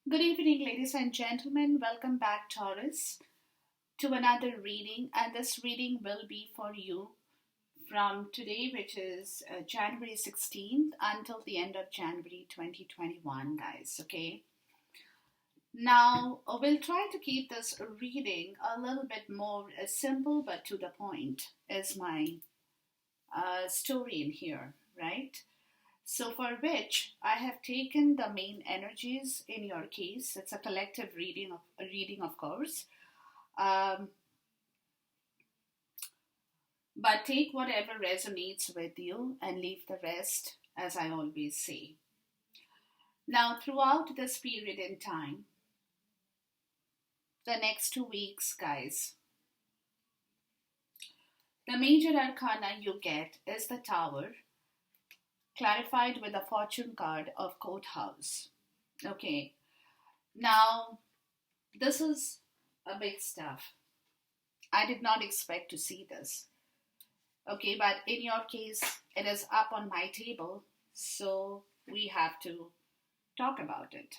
Good evening, ladies and gentlemen. Welcome back, Taurus, to another reading. And this reading will be for you from today, which is January 16th, until the end of January 2021, guys. Okay. Now, we'll try to keep this reading a little bit more simple but to the point, is my story in here, right? So, for which I have taken the main energies in your case. It's a collective reading, of course. Um, but take whatever resonates with you and leave the rest, as I always say. Now, throughout this period in time, the next 2 weeks, guys, the major arcana you get is the Tower, clarified with the fortune card of courthouse. Okay, now this is a big stuff. I did not expect to see this. Okay, but in your case, it is up on my table, so we have to talk about it.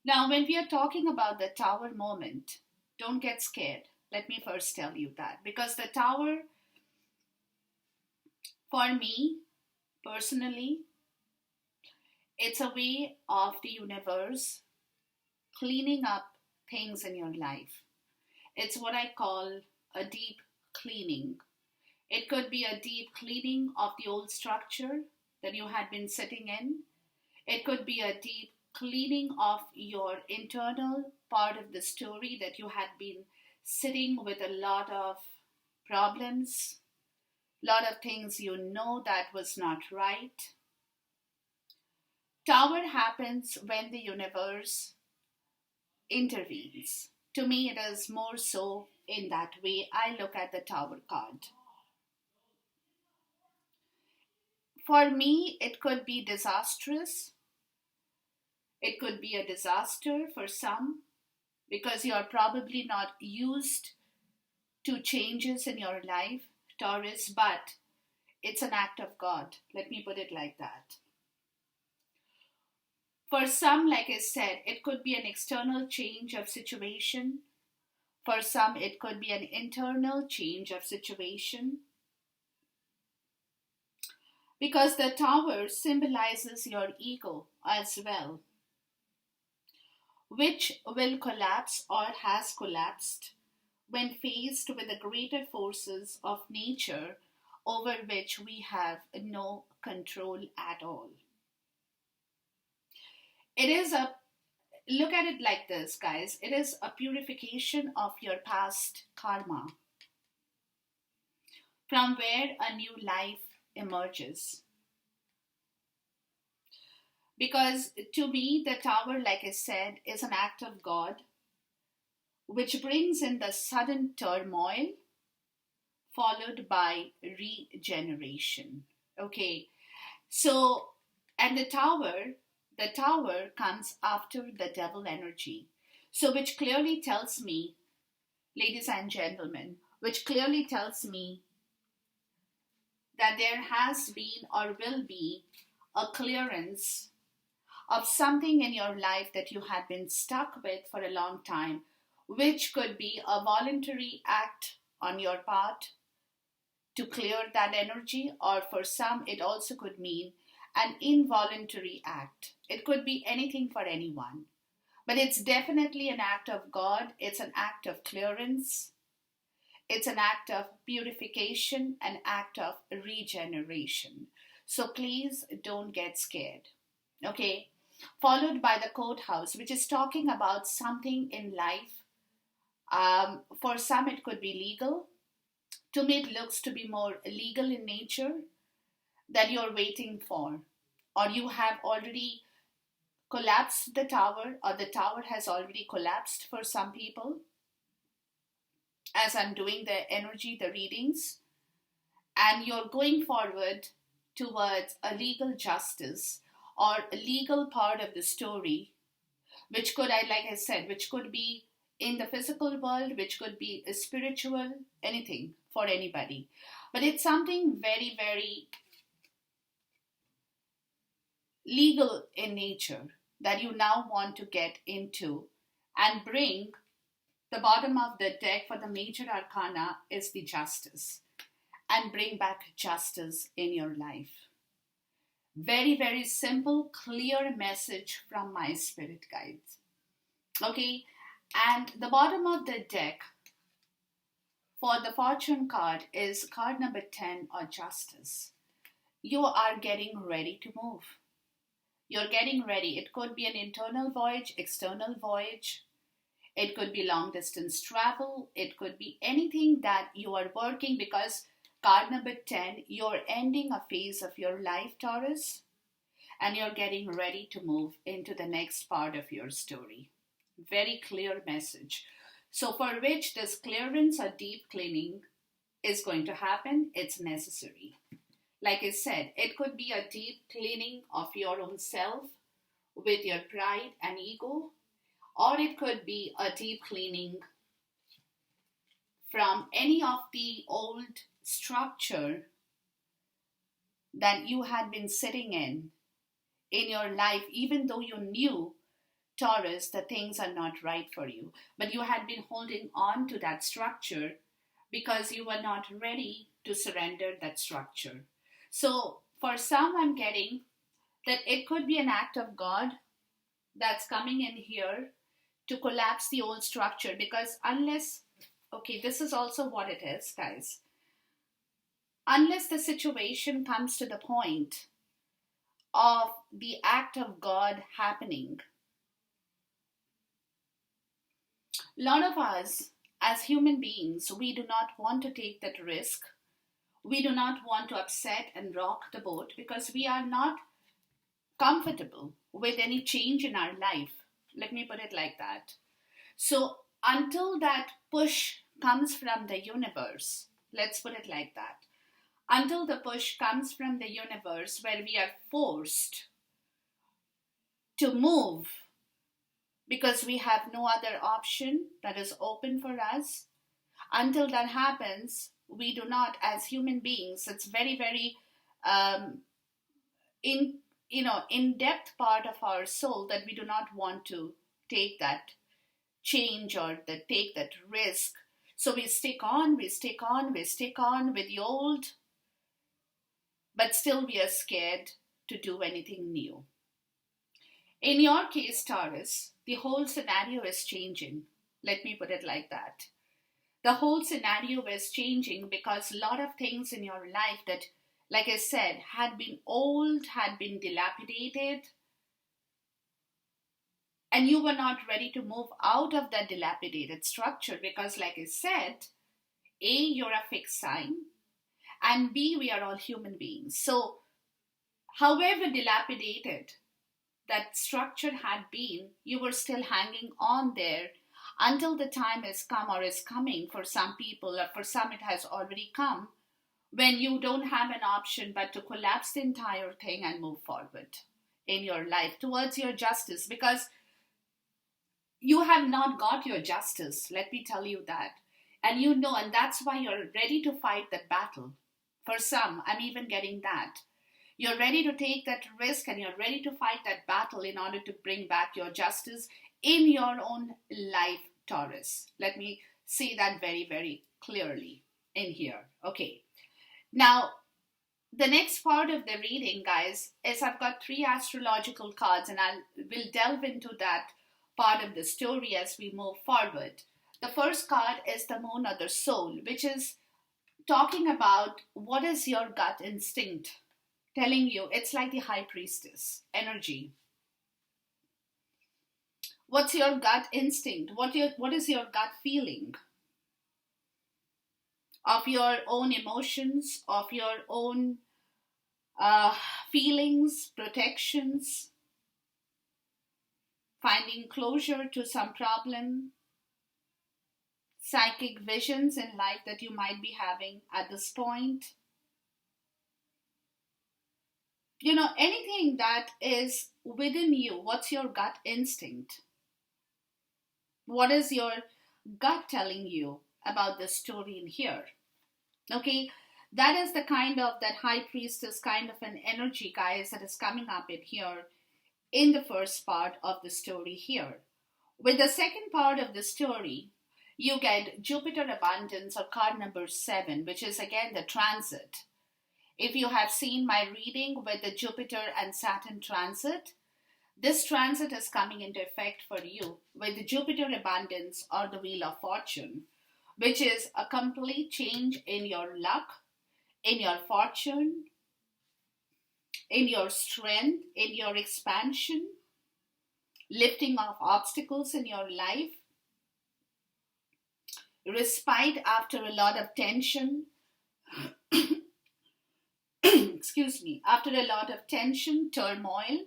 Now, when we are talking about the tower moment, don't get scared. Let me first tell you that. Because the tower, for me personally, it's a way of the universe cleaning up things in your life. It's what I call a deep cleaning. It could be a deep cleaning of the old structure that you had been sitting in. It could be a deep cleaning of your internal part of the story that you had been sitting with a lot of problems, lot of things you know that was not right. Tower happens when the universe intervenes. To me, it is more so in that way I look at the Tower card. For me, it could be disastrous. It could be a disaster for some because you are probably not used to changes in your life, Taurus, but it's an act of God. Let me put it like that. For some, like I said, it could be an external change of situation. For some, it could be an internal change of situation. Because the tower symbolizes your ego as well, which will collapse or has collapsed when faced with the greater forces of nature over which we have no control at all. It is a Look at it like this, guys. It is a purification of your past karma from where a new life emerges. Because to me, the tower, like I said, is an act of God which brings in the sudden turmoil followed by regeneration. Okay, so, and the tower comes after the devil energy. So, which clearly tells me, ladies and gentlemen, which clearly tells me that there has been or will be a clearance of something in your life that you had been stuck with for a long time, which could be a voluntary act on your part to clear that energy, or for some, it also could mean an involuntary act. It could be anything for anyone. But it's definitely an act of God, it's an act of clearance, it's an act of purification, an act of regeneration. So please don't get scared. Okay? Followed by the courthouse, which is talking about something in life. For some, it could be legal. To me, it looks to be more legal in nature that you're waiting for, or you have already collapsed the tower, or the tower has already collapsed for some people as I'm doing the energy, the readings, and you're going forward towards a legal justice or a legal part of the story, which could, like I said, which could be in the physical world, which could be spiritual, anything for anybody. But it's something very, very legal in nature that you now want to get into and bring. The bottom of the deck for the major arcana is the justice, and bring back justice in your life. Very, very simple, clear message from my spirit guides. Okay, and the bottom of the deck for the fortune card is card number 10, or justice. You are getting ready to move. You're getting ready. It could be an internal voyage, external voyage. It could be long distance travel. It could be anything that you are working, because card number 10, you're ending a phase of your life, Taurus, and you're getting ready to move into the next part of your story. Very clear message. So, for which this clearance or deep cleaning is going to happen, it's necessary. Like I said, it could be a deep cleaning of your own self with your pride and ego, or it could be a deep cleaning from any of the old structure that you had been sitting in your life, even though you knew, Taurus, that things are not right for you. But you had been holding on to that structure because you were not ready to surrender that structure. So, for some, I'm getting that it could be an act of God that's coming in here to collapse the old structure, because unless, okay, this is also what it is, guys. Unless the situation comes to the point of the act of God happening, a lot of us as human beings, we do not want to take that risk. We do not want to upset and rock the boat, because we are not comfortable with any change in our life. Let me put it like that. So until that push comes from the universe, let's put it like that. Until the push comes from the universe, where we are forced to move because we have no other option that is open for us, until that happens, we do not, as human beings, it's very, very in-depth part of our soul that we do not want to take that change or take that risk. So we stick on with the old, but still we are scared to do anything new. In your case, Taurus, the whole scenario is changing. Let me put it like that. The whole scenario is changing because a lot of things in your life that, like I said, had been old, had been dilapidated, and you were not ready to move out of that dilapidated structure because, like I said, A, you're a fixed sign, and B, we are all human beings. So, however dilapidated that structure had been, you were still hanging on there until the time has come, or is coming for some people, or for some it has already come, when you don't have an option but to collapse the entire thing and move forward in your life towards your justice, because you have not got your justice, let me tell you that. And you know, and that's why you're ready to fight that battle. For some, I'm even getting that. You're ready to take that risk and you're ready to fight that battle in order to bring back your justice in your own life, Taurus. Let me say that very, very clearly in here. Okay. Now, the next part of the reading, guys, is I've got 3 astrological cards, and will delve into that part of the story as we move forward. The first card is the moon, or the soul, which is talking about what is your gut instinct telling you. It's like the high priestess energy. What's your gut instinct? What is your gut feeling of your own emotions, of your own feelings, protections, finding closure to some problem, psychic visions in life that you might be having at this point? You know, anything that is within you, what's your gut instinct? What is your gut telling you about the story in here? Okay, That is the kind of, that high priestess kind of an energy, guys, that is coming up in here in the first part of the story here. With the second part of the story, you get Jupiter abundance, or card number 7, which is again the transit. If you have seen my reading with the Jupiter and Saturn transit, this transit is coming into effect for you with the Jupiter abundance, or the Wheel of Fortune, which is a complete change in your luck, in your fortune, in your strength, in your expansion, lifting of obstacles in your life, respite after a lot of tension, excuse me, after a lot of tension, turmoil,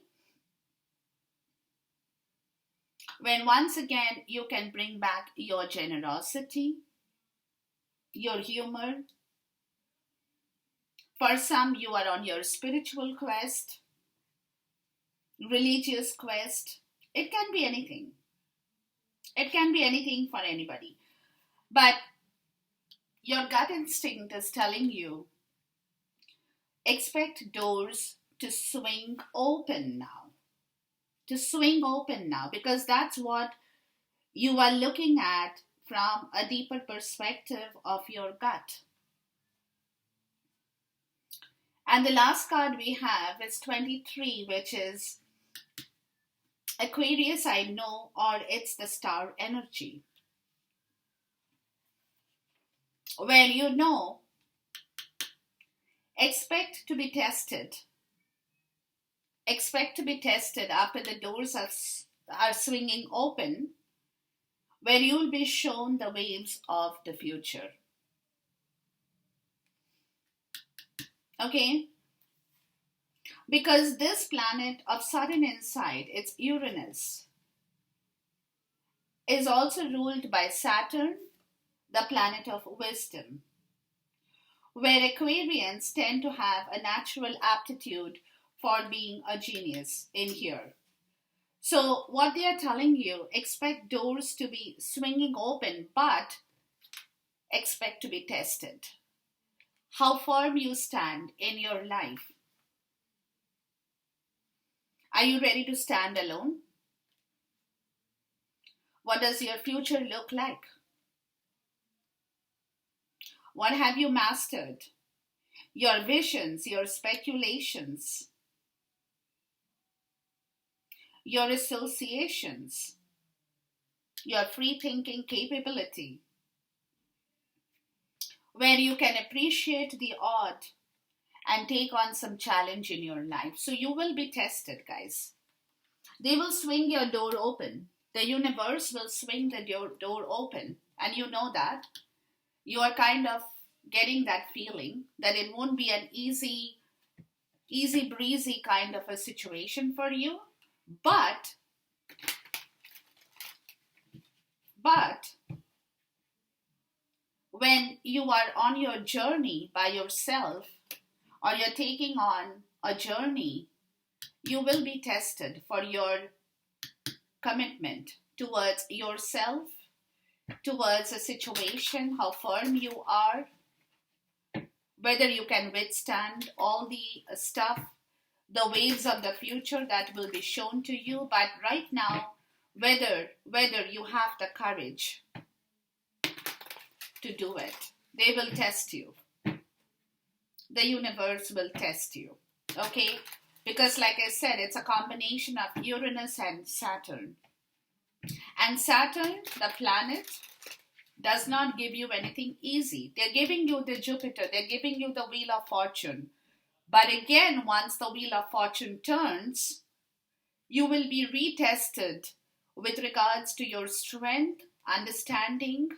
when once again you can bring back your generosity, your humor. For some, you are on your spiritual quest, religious quest. It can be anything. It can be anything for anybody. But your gut instinct is telling you, expect doors to swing open now. To swing open now, because that's what you are looking at from a deeper perspective of your gut. And the last card we have is 23, which is Aquarius, I know, or it's the star energy. Where you know, expect to be tested. Expect to be tested after the doors are swinging open, where you will be shown the waves of the future. Okay? Because this planet of sudden insight, it's Uranus, is also ruled by Saturn, the planet of wisdom, where Aquarians tend to have a natural aptitude for being a genius in here. So what they are telling you, expect doors to be swinging open, but expect to be tested. How firm you stand in your life. Are you ready to stand alone? What does your future look like? What have you mastered? Your visions, your speculations, your associations, your free thinking capability, where you can appreciate the odd and take on some challenge in your life. So you will be tested, guys. They will swing your door open. The universe will swing the door open. And you know that. You are kind of getting that feeling that it won't be an easy breezy kind of a situation for you. But when you are on your journey by yourself, or you're taking on a journey, you will be tested for your commitment towards yourself, towards a situation, how firm you are, whether you can withstand all the stuff, the waves of the future that will be shown to you. But right now, whether you have the courage to do it. They will test you. The universe will test you. Okay? Because like I said, it's a combination of Uranus and Saturn. And Saturn, the planet, does not give you anything easy. They're giving you the Jupiter. They're giving you the Wheel of Fortune. But again, once the Wheel of Fortune turns, you will be retested with regards to your strength, understanding,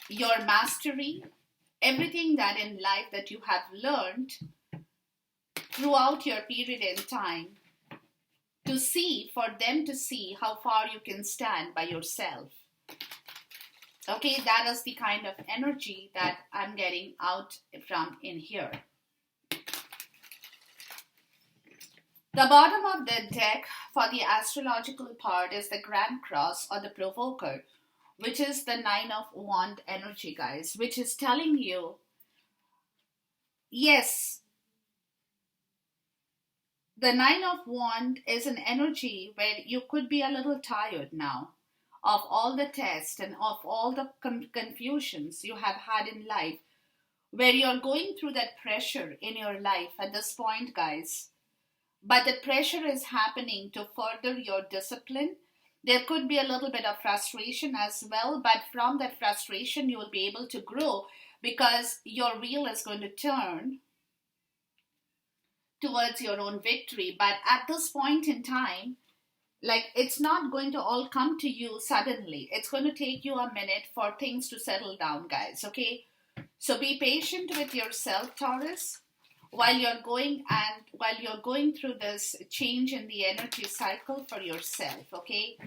your mastery, everything that in life that you have learned throughout your period in time, for them to see how far you can stand by yourself. Okay, that is the kind of energy that I'm getting out from in here. The bottom of the deck for the astrological part is the Grand Cross, or the Provoker, which is the 9 of Wand energy, guys, which is telling you yes, the Nine of Wands is an energy where you could be a little tired now of all the tests and of all the confusions you have had in life, where you're going through that pressure in your life at this point, guys. But the pressure is happening to further your discipline. There could be a little bit of frustration as well, but from that frustration, you will be able to grow because your wheel is going to turn towards your own victory. But at this point in time, like, it's not going to all come to you suddenly. It's going to take you a minute for things to settle down, guys. Okay, so be patient with yourself, Taurus, while you're going through this change in the energy cycle for yourself. Okay,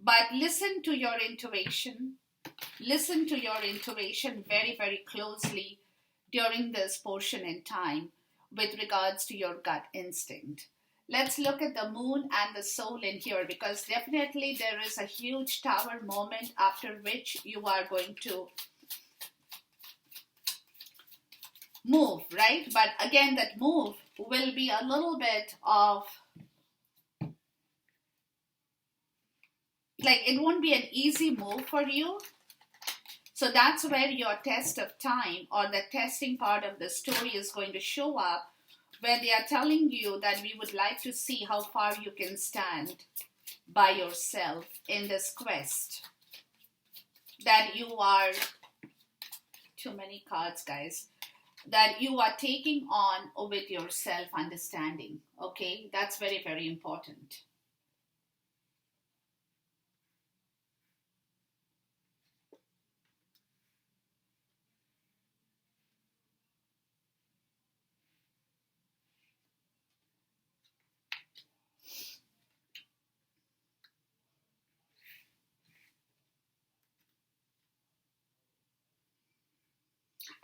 but listen to your intuition. Listen to your intuition very, very closely during this portion in time with regards to your gut instinct. Let's look at the moon and the soul in here, because definitely there is a huge tower moment after which you are going to move, right? But again, that move will be a little bit of, like, it won't be an easy move for you. So that's where your test of time, or the testing part of the story, is going to show up, where they are telling you that we would like to see how far you can stand by yourself in this quest. That you are, too many cards, guys, that you are taking on with your self-understanding. Okay, that's very, very important.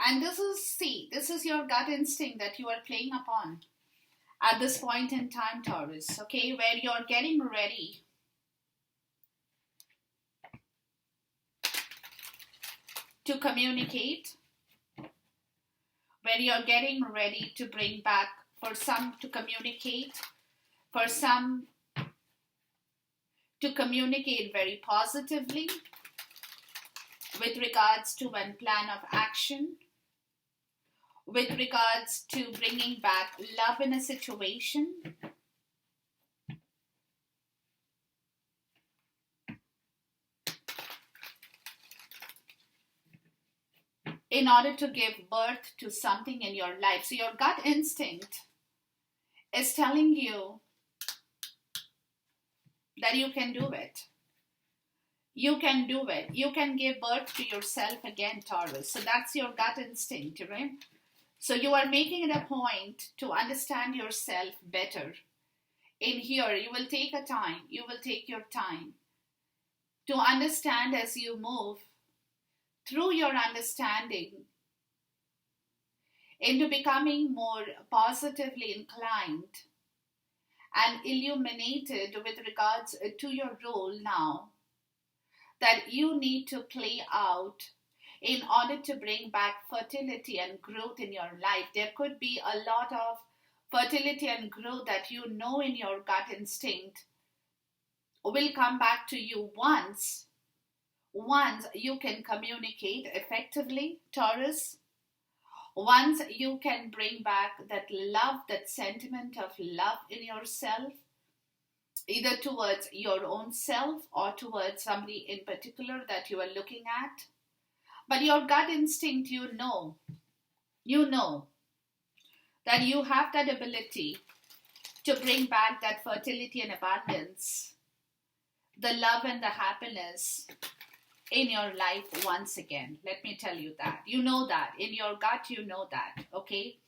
And this is, see, this is your gut instinct that you are playing upon at this point in time, Taurus, okay, where you're getting ready to communicate, where you're getting ready to bring back, for some to communicate, for some to communicate very positively with regards to one plan of action, with regards to bringing back love in a situation. In order to give birth to something in your life. So your gut instinct is telling you that you can do it. You can do it. You can give birth to yourself again, Taurus. So that's your gut instinct, right? So you are making it a point to understand yourself better. In here, you will take a time. You will take your time to understand as you move through your understanding into becoming more positively inclined and illuminated with regards to your role now that you need to play out in order to bring back fertility and growth in your life. There could be a lot of fertility and growth that you know in your gut instinct will come back to you once you can communicate effectively, Taurus. Once you can bring back that love, that sentiment of love in yourself, either towards your own self or towards somebody in particular that you are looking at. But your gut instinct, you know that you have that ability to bring back that fertility and abundance, the love and the happiness in your life once again. Let me tell you that. You know that. In your gut, you know that. Okay?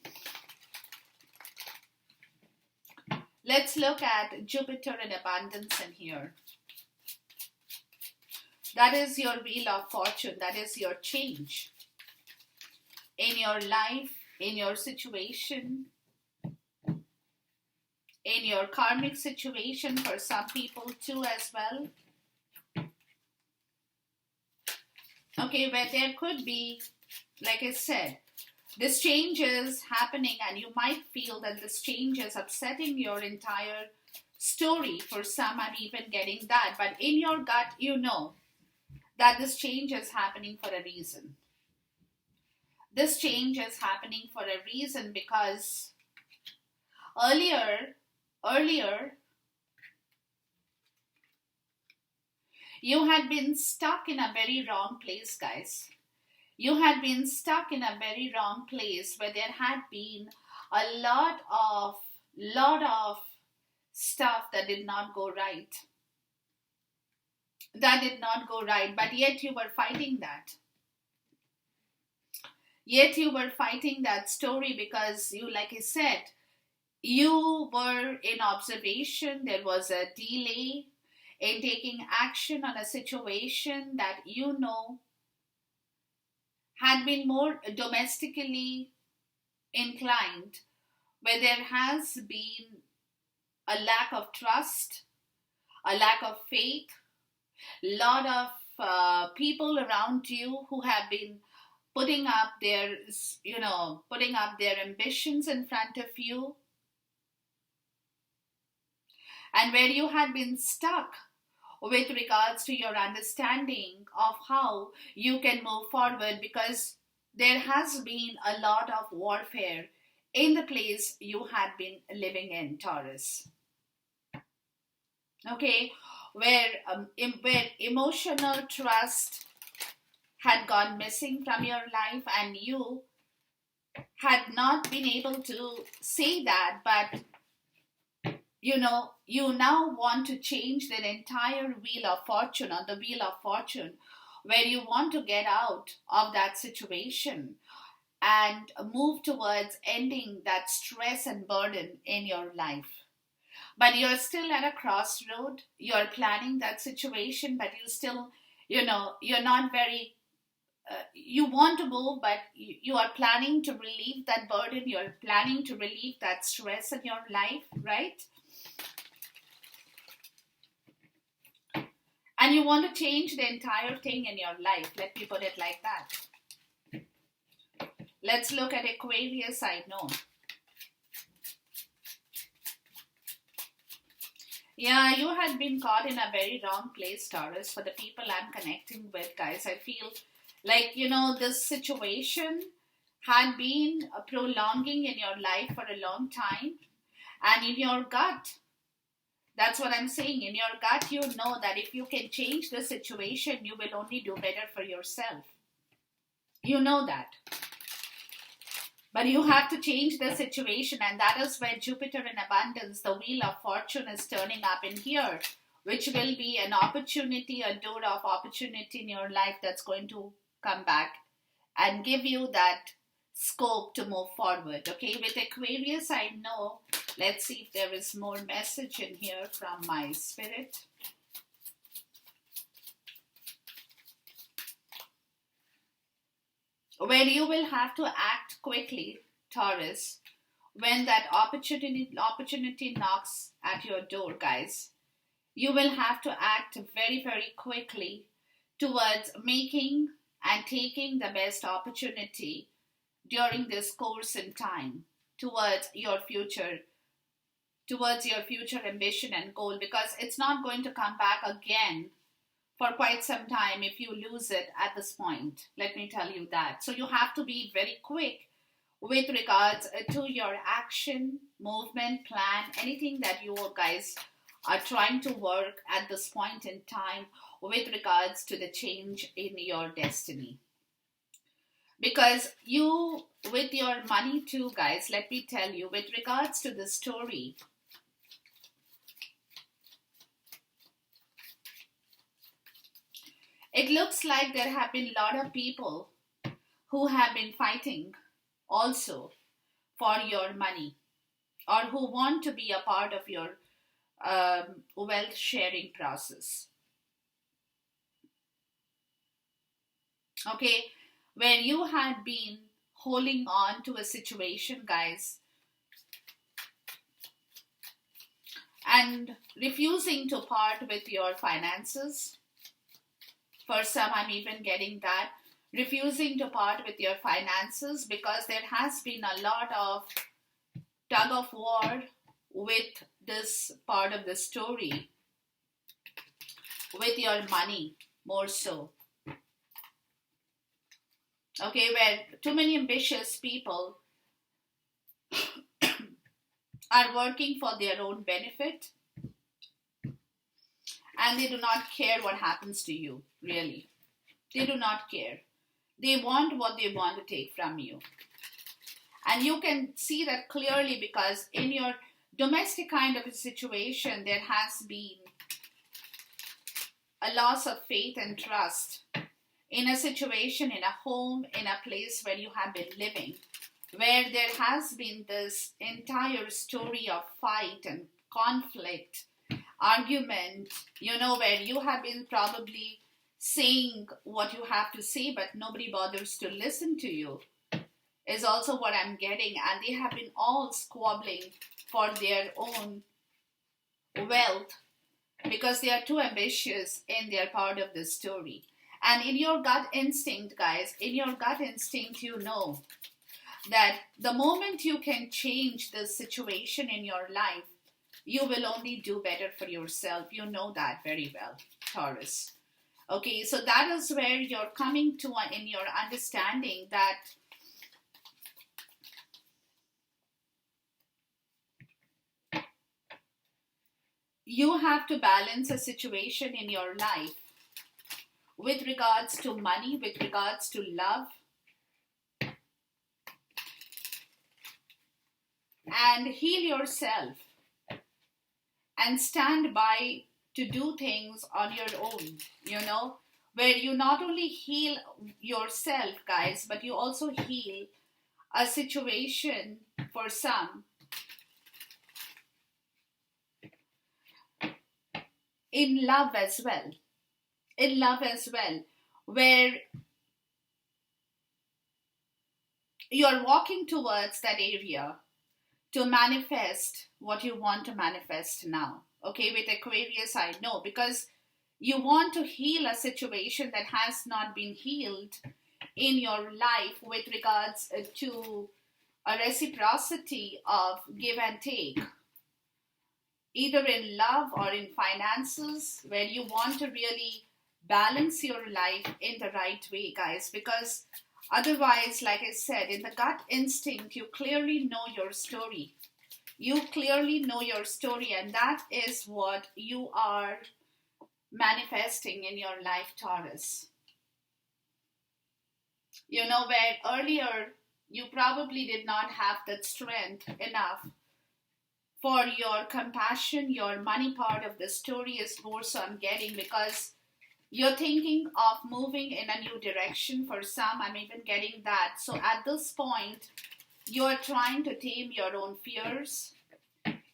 Let's look at Jupiter and abundance in here. That is your wheel of fortune. That is your change in your life, in your situation, in your karmic situation for some people too as well. Okay, where there could be, like I said, This change is happening, and you might feel that this change is upsetting your entire story. For some, I'm even getting that. But in your gut, you know that this change is happening for a reason. This change is happening for a reason because earlier, you had been stuck in a very wrong place, guys. You had been stuck in a very wrong place where there had been a lot of stuff that did not go right. That did not go right, but yet you were fighting that. Yet you were fighting that story because you, like I said, you were in observation. There was a delay in taking action on a situation that you know had been more domestically inclined, where there has been a lack of trust, a lack of faith, lot of people around you who have been putting up their, putting up their ambitions in front of you, and where you had been stuck with regards to your understanding of how you can move forward, because there has been a lot of warfare in the place you had been living in, Taurus. Okay, where emotional trust had gone missing from your life, and you had not been able to say that, but you now want to change the entire wheel of fortune, or the wheel of fortune, where you want to get out of that situation and move towards ending that stress and burden in your life. But you're still at a crossroad. You're planning that situation, but you still, you're not very, you want to move, but you are planning to relieve that burden. You're planning to relieve that stress in your life, right? And you want to change the entire thing in your life. Let me put it like that. Let's look at Aquarius, I know. Yeah, you had been caught in a very wrong place, Taurus. For the people I'm connecting with, guys, I feel like, this situation had been prolonging in your life for a long time. And in your gut, that's what I'm saying. In your gut, you know that if you can change the situation, you will only do better for yourself. You know that. But you have to change the situation, and that is where Jupiter in abundance, the wheel of fortune, is turning up in here, which will be an opportunity, a door of opportunity in your life that's going to come back and give you that scope to move forward. Okay, with Aquarius, I know. Let's see if there is more message in here from my spirit. Where you will have to act quickly, Taurus, when that opportunity knocks at your door, guys. You will have to act very, very quickly towards making and taking the best opportunity during this course in time towards your future ambition and goal, because it's not going to come back again for quite some time if you lose it at this point. Let me tell you that. So you have to be very quick with regards to your action, movement, plan, anything that you guys are trying to work at this point in time with regards to the change in your destiny. Because you, with your money too, guys, let me tell you, with regards to the story, it looks like there have been a lot of people who have been fighting also for your money, or who want to be a part of your wealth sharing process. Okay, where you had been holding on to a situation, guys, and refusing to part with your finances. For some, I'm even getting that. refusing to part with your finances, because there has been a lot of tug of war with this part of the story, with your money more so. Okay, where too many ambitious people are working for their own benefit, and they do not care what happens to you, really. They do not care. They want what they want to take from you. And you can see that clearly, because in your domestic kind of a situation, there has been a loss of faith and trust in a situation, in a home, in a place where you have been living, where there has been this entire story of fight and conflict, argument, where you have been probably saying what you have to say, but nobody bothers to listen to you, is also what I'm getting. And they have been all squabbling for their own wealth, because they are too ambitious in their part of the story. And in your gut instinct, guys, in your gut instinct, you know that the moment you can change the situation in your life, you will only do better for yourself. You know that very well, Taurus. Okay, so that is where you're coming to in your understanding that you have to balance a situation in your life with regards to money, with regards to love, and heal yourself and stand by to do things on your own, where you not only heal yourself, guys, but you also heal a situation for some in love as well. In love as well, where you're walking towards that area to manifest what you want to manifest now. Okay, with Aquarius, I know, because you want to heal a situation that has not been healed in your life with regards to a reciprocity of give and take, either in love or in finances, where you want to really balance your life in the right way, guys, because otherwise, like I said, in the gut instinct, you clearly know your story. You clearly know your story, and that is what you are manifesting in your life, Taurus. Where earlier you probably did not have that strength enough for your compassion, your money part of the story is more so I'm getting, because you're thinking of moving in a new direction. For some, I'm even getting that. So at this point, you're trying to tame your own fears.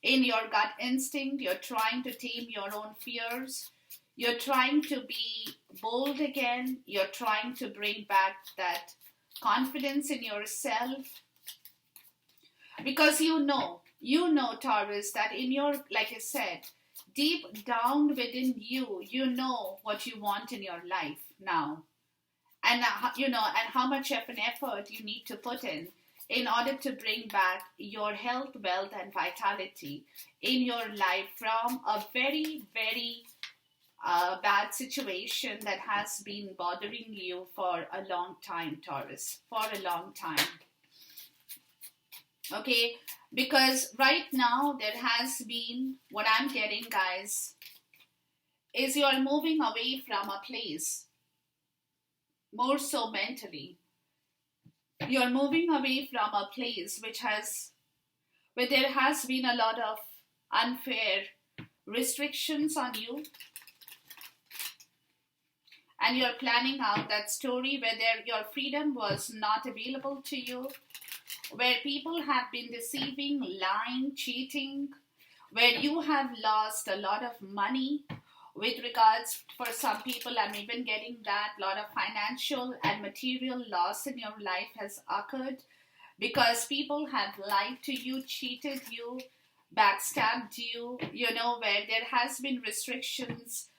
In your gut instinct, you're trying to tame your own fears. You're trying to be bold again. You're trying to bring back that confidence in yourself. Because you know, Taurus, that in your, like I said, deep down within you, you know what you want in your life now. And, and how much of an effort you need to put in order to bring back your health, wealth, and vitality in your life from a very, very bad situation that has been bothering you for a long time, Taurus, for a long time. Okay, because right now there has been, what I'm getting, guys, is you're moving away from a place, more so mentally. You're moving away from a place where there has been a lot of unfair restrictions on you. And you're planning out that story where your freedom was not available to you, where people have been deceiving, lying, cheating, where you have lost a lot of money with regards, for some people, I'm even getting that, a lot of financial and material loss in your life has occurred because people have lied to you, cheated you, backstabbed you, where there has been restrictions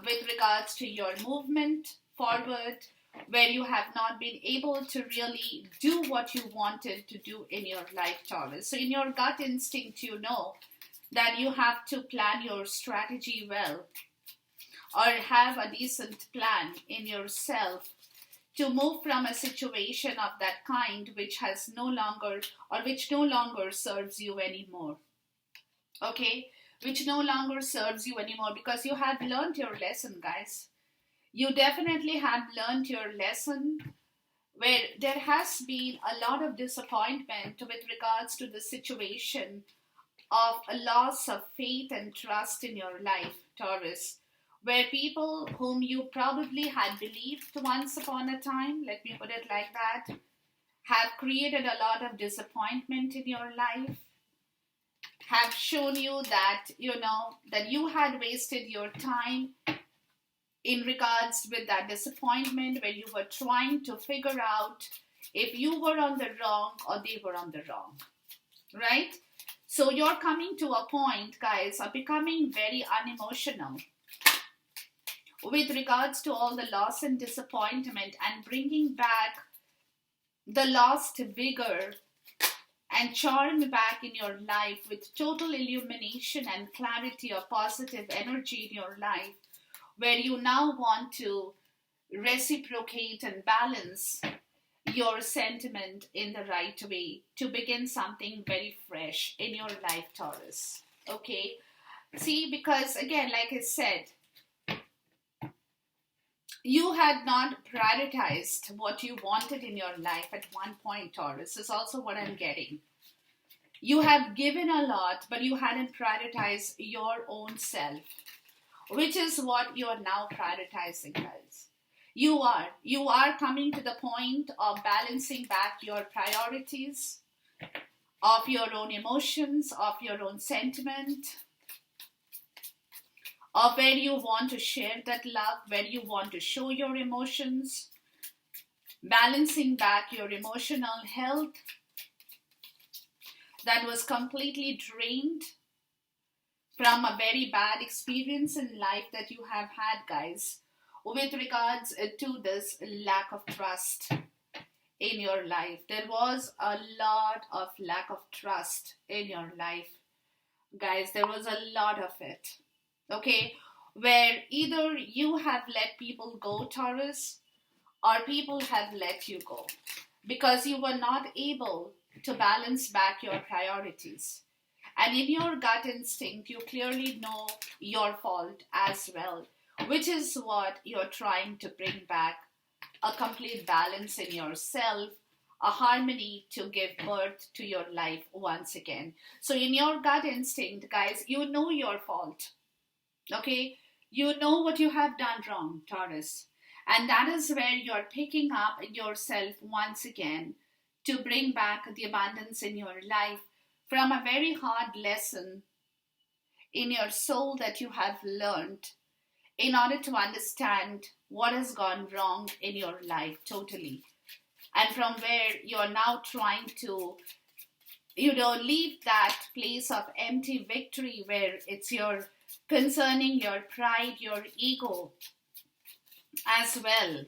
with regards to your movement forward, where you have not been able to really do what you wanted to do in your life, Taurus. So in your gut instinct, you know that you have to plan your strategy well, or have a decent plan in yourself to move from a situation of that kind which has no longer, or which no longer serves you anymore. Okay? Which no longer serves you anymore, because you have learned your lesson, guys. You definitely have learned your lesson, where there has been a lot of disappointment with regards to the situation of a loss of faith and trust in your life, Taurus, where people whom you probably had believed once upon a time, let me put it like that, have created a lot of disappointment in your life, have shown you that, that you had wasted your time in regards with that disappointment, where you were trying to figure out if you were on the wrong or they were on the wrong, right? So you're coming to a point, guys, of becoming very unemotional with regards to all the loss and disappointment, and bringing back the lost vigor and charm back in your life with total illumination and clarity of positive energy in your life, where you now want to reciprocate and balance your sentiment in the right way to begin something very fresh in your life, Taurus. Okay? See, because again, like I said, you had not prioritized what you wanted in your life at one point, Taurus, is also what I'm getting. You have given a lot, but you hadn't prioritized your own self, which is what you are now prioritizing, guys. You are coming to the point of balancing back your priorities, of your own emotions, of your own sentiment, of where you want to share that love, where you want to show your emotions, balancing back your emotional health that was completely drained from a very bad experience in life that you have had, guys, with regards to this lack of trust in your life. There was a lot of lack of trust in your life, guys. There was a lot of it. Okay, where either you have let people go, Taurus, or people have let you go because you were not able to balance back your priorities. And in your gut instinct, you clearly know your fault as well, which is what you're trying to bring back, a complete balance in yourself, a harmony to give birth to your life once again. So in your gut instinct, guys, you know your fault. Okay, you know what you have done wrong, Taurus. And that is where you're picking up yourself once again to bring back the abundance in your life from a very hard lesson in your soul that you have learned in order to understand what has gone wrong in your life totally. And from where you're now trying to, leave that place of empty victory where it's your concerning your pride, your ego as well,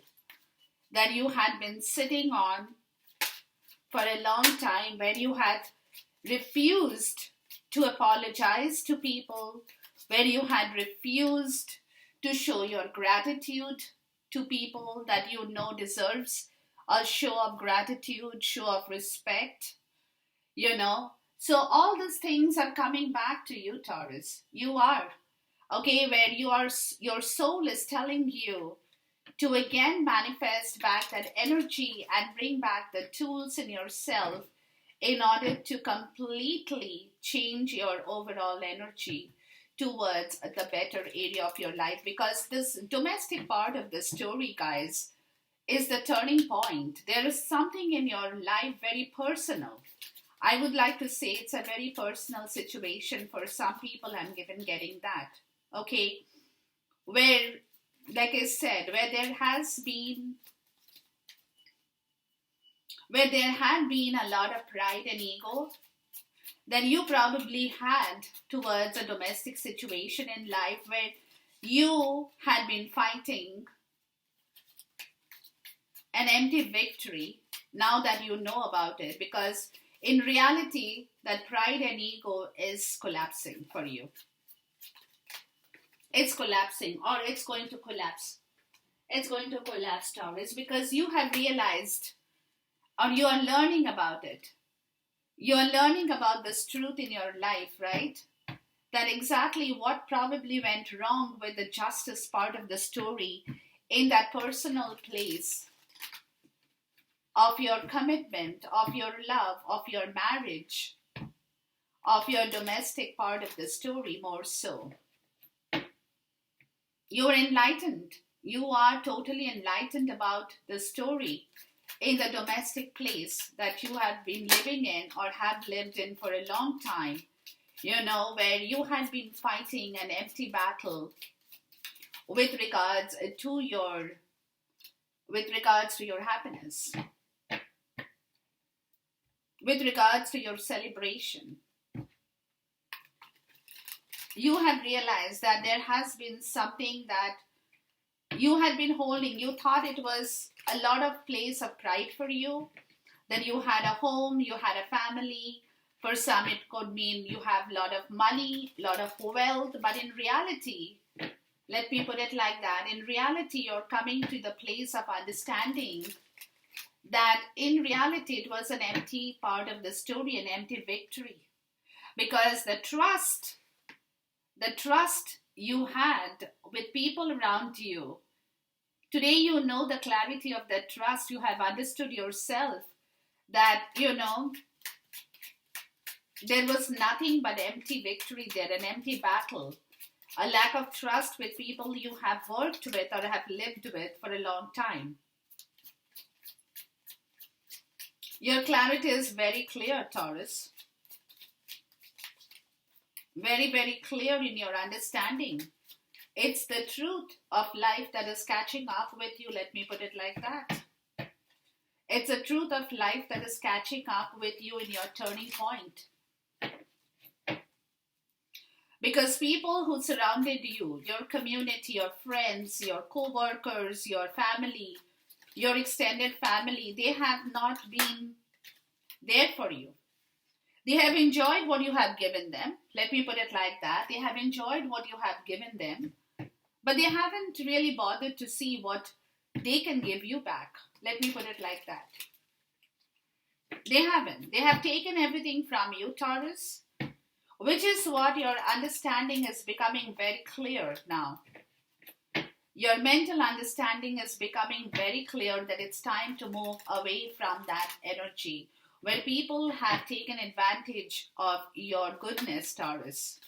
that you had been sitting on for a long time, where you had refused to apologize to people, where you had refused to show your gratitude to people that you know deserves a show of gratitude, show of respect, So all these things are coming back to you, Taurus. You are. Okay, where your soul is telling you to again manifest back that energy and bring back the tools in yourself in order to completely change your overall energy towards the better area of your life. Because this domestic part of the story, guys, is the turning point. There is something in your life very personal. I would like to say it's a very personal situation for some people. I'm getting that. Okay, where, like I said, where there had been a lot of pride and ego that you probably had towards a domestic situation in life, where you had been fighting an empty victory now that you know about it, because in reality, that pride and ego is collapsing for you. It's collapsing, or it's going to collapse. It's going to collapse, Taurus, because you have realized, or you are learning about it. You are learning about this truth in your life, right? That exactly what probably went wrong with the justice part of the story in that personal place of your commitment, of your love, of your marriage, of your domestic part of the story more so. You're enlightened. You are totally enlightened about the story in the domestic place that you have been living in or have lived in for a long time, where you had been fighting an empty battle with regards to your happiness, with regards to your celebration. You have realized that there has been something that you had been holding. You thought it was a lot of place of pride for you, that you had a home, you had a family. For some, it could mean you have a lot of money, a lot of wealth. But in reality, let me put it like that, in reality, you're coming to the place of understanding that in reality, it was an empty part of the story, an empty victory. Because the trust you had with people around you, today you know the clarity of that trust. You have understood yourself that, there was nothing but empty victory there, an empty battle, a lack of trust with people you have worked with or have lived with for a long time. Your clarity is very clear, Taurus. Very, very clear in your understanding. It's the truth of life that is catching up with you. Let me put it like that. It's the truth of life that is catching up with you in your turning point. Because people who surrounded you, your community, your friends, your co-workers, your family, your extended family, they have not been there for you. They have enjoyed what you have given them. Let me put it like that. They have enjoyed what you have given them, but they haven't really bothered to see what they can give you back. Let me put it like that. They haven't. They have taken everything from you, Taurus, which is what your understanding is becoming very clear now. Your mental understanding is becoming very clear that it's time to move away from that energy where people have taken advantage of your goodness, Taurus,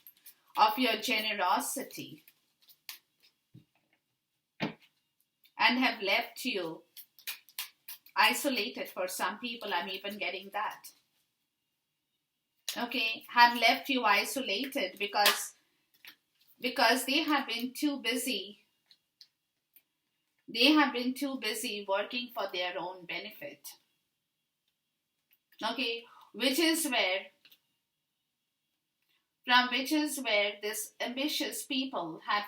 of your generosity, and have left you isolated. For some people, I'm even getting that. Okay, have left you isolated because they have been too busy. They have been too busy working for their own benefit. Okay, which is where this ambitious people have,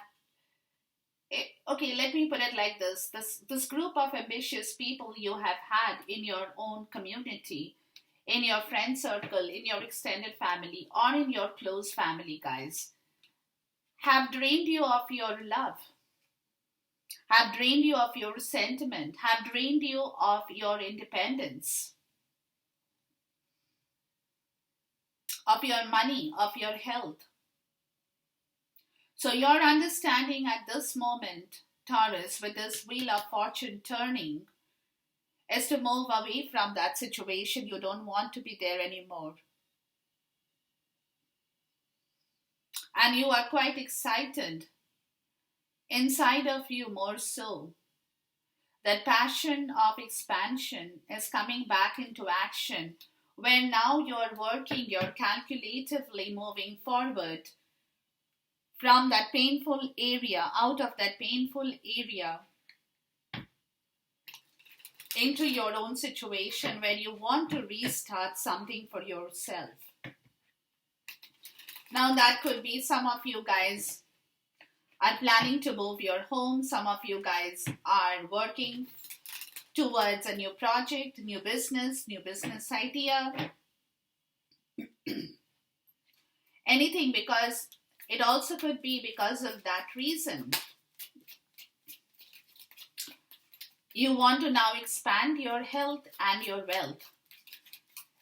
okay, let me put it like this. This group of ambitious people you have had in your own community, in your friend circle, in your extended family, or in your close family, guys, have drained you of your love, have drained you of your sentiment, have drained you of your independence, of your money, of your health. So your understanding at this moment, Taurus, with this wheel of fortune turning, is to move away from that situation. You don't want to be there anymore. And you are quite excited inside of you, more so. That passion of expansion is coming back into action, where now you're working, you're calculatively moving forward from that painful area, out of that painful area, into your own situation where you want to restart something for yourself. Now that could be some of you guys are planning to move your home. Some of you guys are working towards a new project, new business idea, anything, because it also could be because of that reason. You want to now expand your health and your wealth,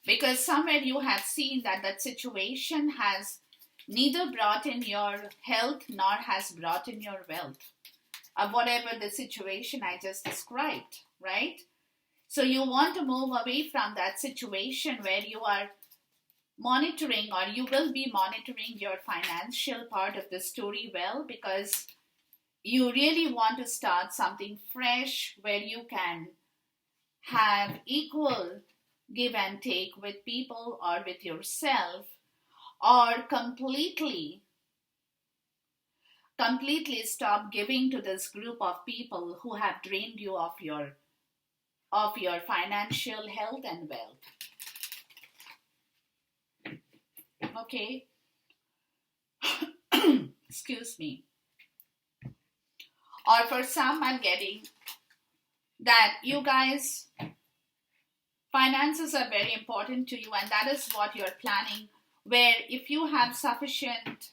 because somewhere you have seen that that situation has neither brought in your health nor has brought in your wealth, of whatever the situation I just described, right? So you want to move away from that situation where you are monitoring, or you will be monitoring your financial part of the story well, because you really want to start something fresh where you can have equal give and take with people or with yourself, or completely stop giving to this group of people who have drained you of your financial health and wealth. Okay. Excuse me. Or for some, I'm getting that you guys, finances are very important to you, and that is what you're planning, where if you have sufficient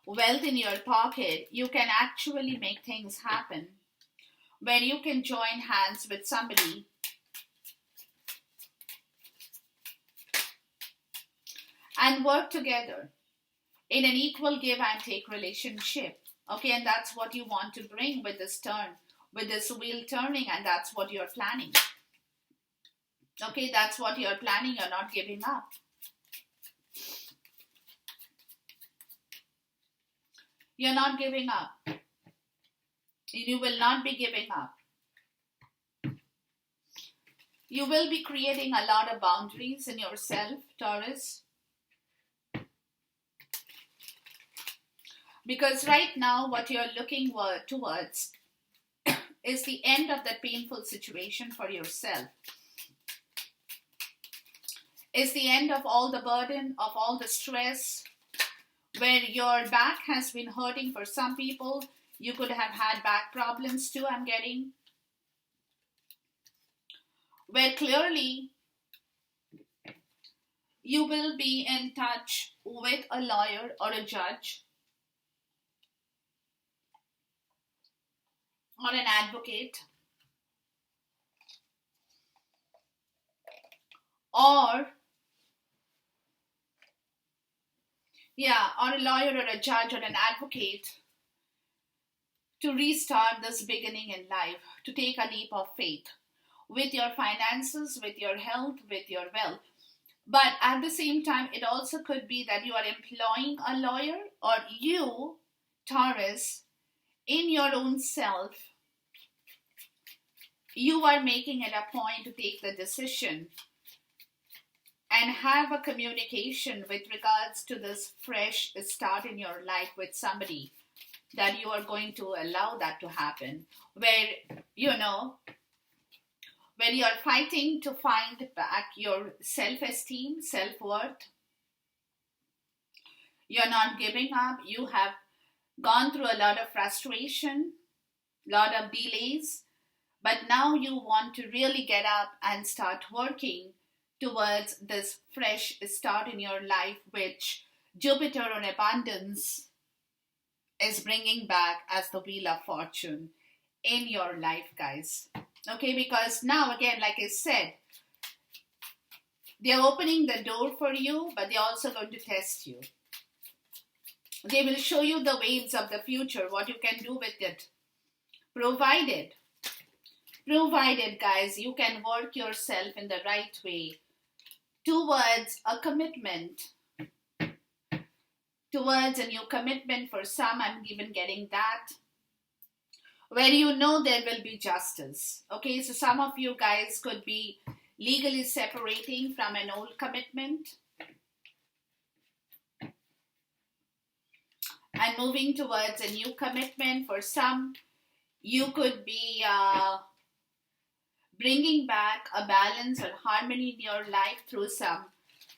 wealth in your pocket, you can actually make things happen, where you can join hands with somebody and work together in an equal give and take relationship. Okay, and that's what you want to bring with this turn, with this wheel turning, and that's what you're planning. Okay, that's what you're planning. You're not giving up. You're not giving up. You will not be giving up. You will be creating a lot of boundaries in yourself, Taurus. Because right now, what you're looking towards is the end of that painful situation for yourself. Is the end of all the burden, of all the stress, where your back has been hurting for some people. You could have had back problems too, I'm getting. Where clearly you will be in touch with a lawyer or a judge or an advocate, or a lawyer or a judge or an advocate, to restart this beginning in life, to take a leap of faith with your finances, with your health, with your wealth. But at the same time, it also could be that you are employing a lawyer, or you, Taurus, in your own self, you are making it a point to take the decision and have a communication with regards to this fresh start in your life with somebody, that you are going to allow that to happen, where, when you are fighting to find back your self-esteem, self-worth, you're not giving up. You have gone through a lot of frustration, lot of delays, but now you want to really get up and start working towards this fresh start in your life, which Jupiter on abundance is bringing back as the Wheel of Fortune in your life, guys. Okay, because now again, like I said, they're opening the door for you, but they're also going to test you. They will show you the waves of the future, what you can do with it. Provided, guys, you can work yourself in the right way towards a commitment, towards a new commitment. For some, I'm even getting that, where there will be justice. Okay, so some of you guys could be legally separating from an old commitment and moving towards a new commitment. For some, you could be bringing back a balance or harmony in your life through some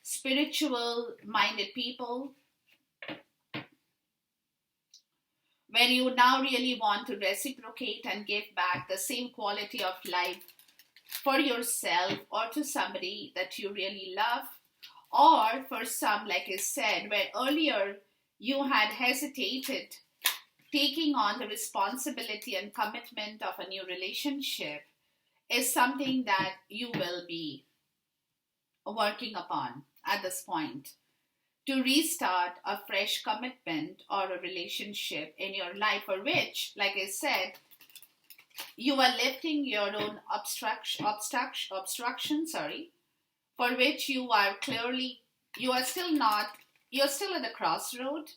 spiritual minded people, where you now really want to reciprocate and give back the same quality of life for yourself or to somebody that you really love, or for some, like I said, where earlier you had hesitated taking on the responsibility and commitment of a new relationship, is something that you will be working upon at this point to restart a fresh commitment or a relationship in your life, for which, like I said, you are lifting your own obstruction, for which you are clearly, you're still at the crossroad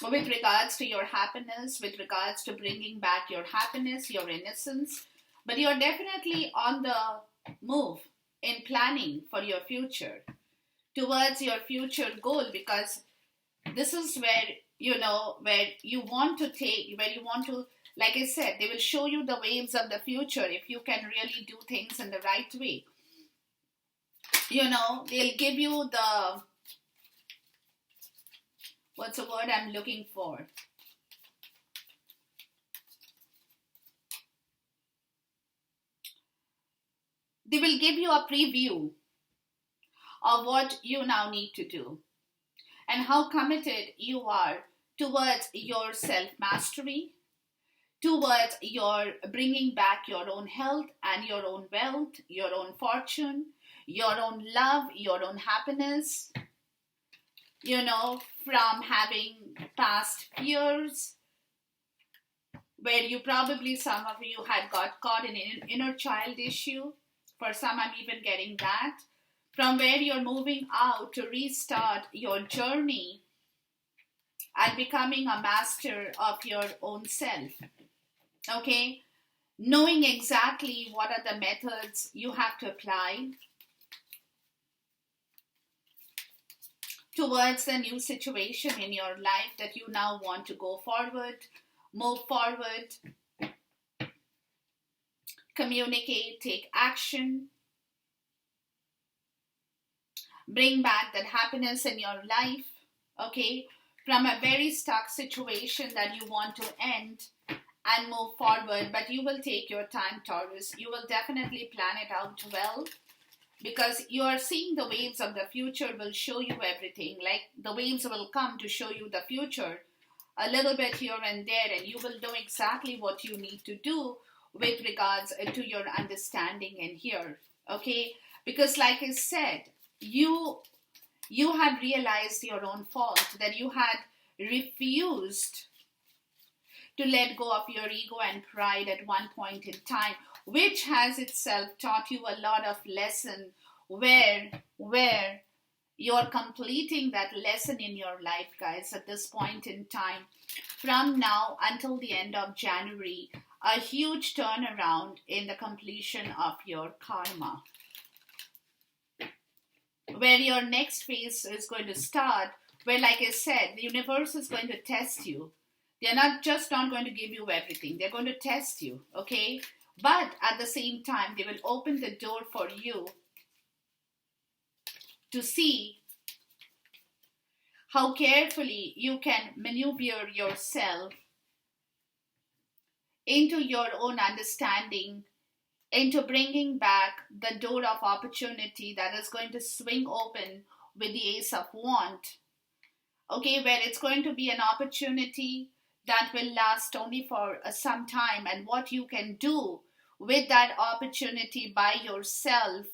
with regards to your happiness, with regards to bringing back your happiness, your innocence, but you're definitely on the move in planning for your future, towards your future goal, because this is where you want to, like I said, they will show you the waves of the future if you can really do things in the right way. They'll give you the, what's the word I'm looking for? They will give you a preview of what you now need to do and how committed you are towards your self-mastery, towards your bringing back your own health and your own wealth, your own fortune, your own love, your own happiness, from having past fears where you probably, some of you had got caught in an inner child issue. For some, I'm even getting that. From where you're moving out to restart your journey and becoming a master of your own self. Okay? Knowing exactly what are the methods you have to apply towards the new situation in your life that you now want to go forward, move forward, communicate, take action, bring back that happiness in your life, okay, from a very stuck situation that you want to end and move forward. But you will take your time, Taurus. You will definitely plan it out well, because you are seeing the waves of the future will show you everything. Like the waves will come to show you the future a little bit here and there, and you will know exactly what you need to do with regards to your understanding in here, okay? Because like I said, you had realized your own fault, that you had refused to let go of your ego and pride at one point in time, which has itself taught you a lot of lesson where you're completing that lesson in your life, guys, at this point in time. From now until the end of January, a huge turnaround in the completion of your karma, where your next phase is going to start, where, like I said, the universe is going to test you. They're not going to give you everything. They're going to test you, okay? But at the same time, they will open the door for you to see how carefully you can maneuver yourself into your own understanding, into bringing back the door of opportunity that is going to swing open with the Ace of Wands. Okay, where it's going to be an opportunity that will last only for some time, and what you can do with that opportunity by yourself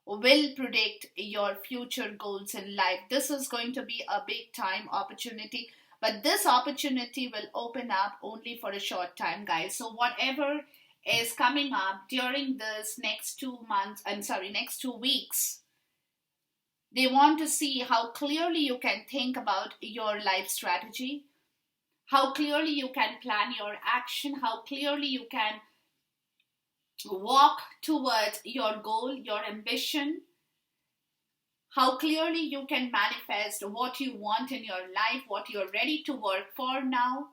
will predict your future goals in life. This is going to be a big time opportunity, but this opportunity will open up only for a short time, guys. So whatever is coming up during this next 2 weeks, they want to see how clearly you can think about your life strategy, how clearly you can plan your action, how clearly you can walk towards your goal, your ambition, how clearly you can manifest what you want in your life, what you're ready to work for now.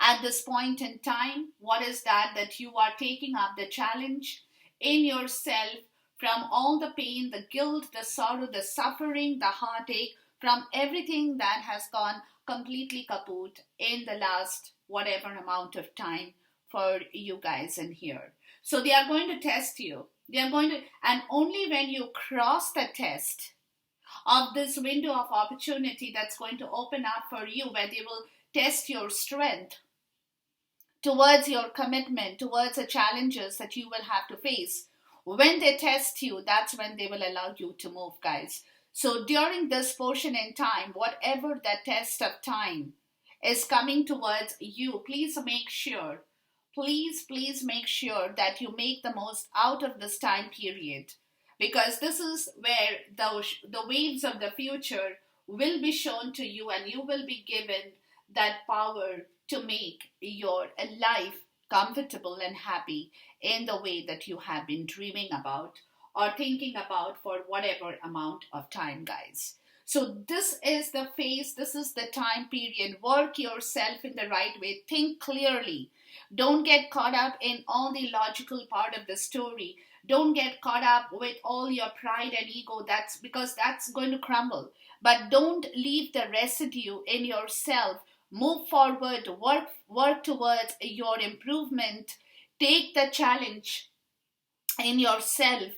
At this point in time, what is that you are taking up the challenge in yourself from all the pain, the guilt, the sorrow, the suffering, the heartache, from everything that has gone completely kaput in the last whatever amount of time for you guys in here. So they are going to test you. They are going to, and only when you cross the test of this window of opportunity that's going to open up for you, where they will test your strength towards your commitment, towards the challenges that you will have to face. When they test you, that's when they will allow you to move, guys. So during this portion in time, whatever the test of time is coming towards you, please make sure that you make the most out of this time period, because this is where the waves of the future will be shown to you, and you will be given that power to make your life comfortable and happy in the way that you have been dreaming about or thinking about for whatever amount of time, guys. So this is the phase, this is the time period. Work yourself in the right way. Think clearly. Don't get caught up in all the logical part of the story. Don't get caught up with all your pride and ego. That's because that's going to crumble. But don't leave the residue in yourself. Move forward, work towards your improvement. Take the challenge in yourself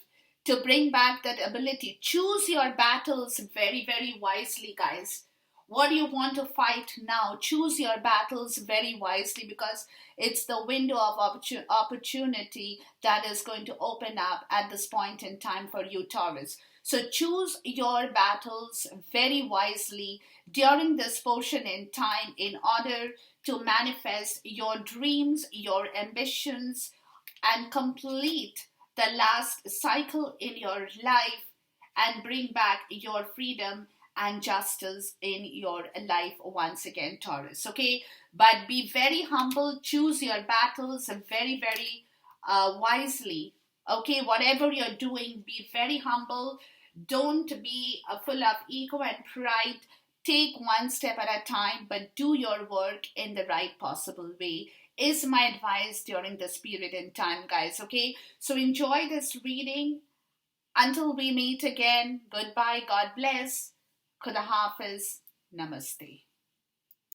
to bring back that ability. Choose your battles very, very wisely, guys. What do you want to fight now? Choose your battles very wisely, because it's the window of opportunity that is going to open up at this point in time for you, Taurus. So choose your battles very wisely during this portion in time in order to manifest your dreams, your ambitions, and complete the last cycle in your life and bring back your freedom and justice in your life once again, Taurus. Okay, but be very humble. Choose your battles very, very wisely. Okay, whatever you're doing, be very humble. Don't be full of ego and pride. Take one step at a time, but do your work in the right possible way, is my advice during this period in time, guys. Okay, so enjoy this reading. Until we meet again, goodbye, God bless. Khuda Hafiz, Namaste.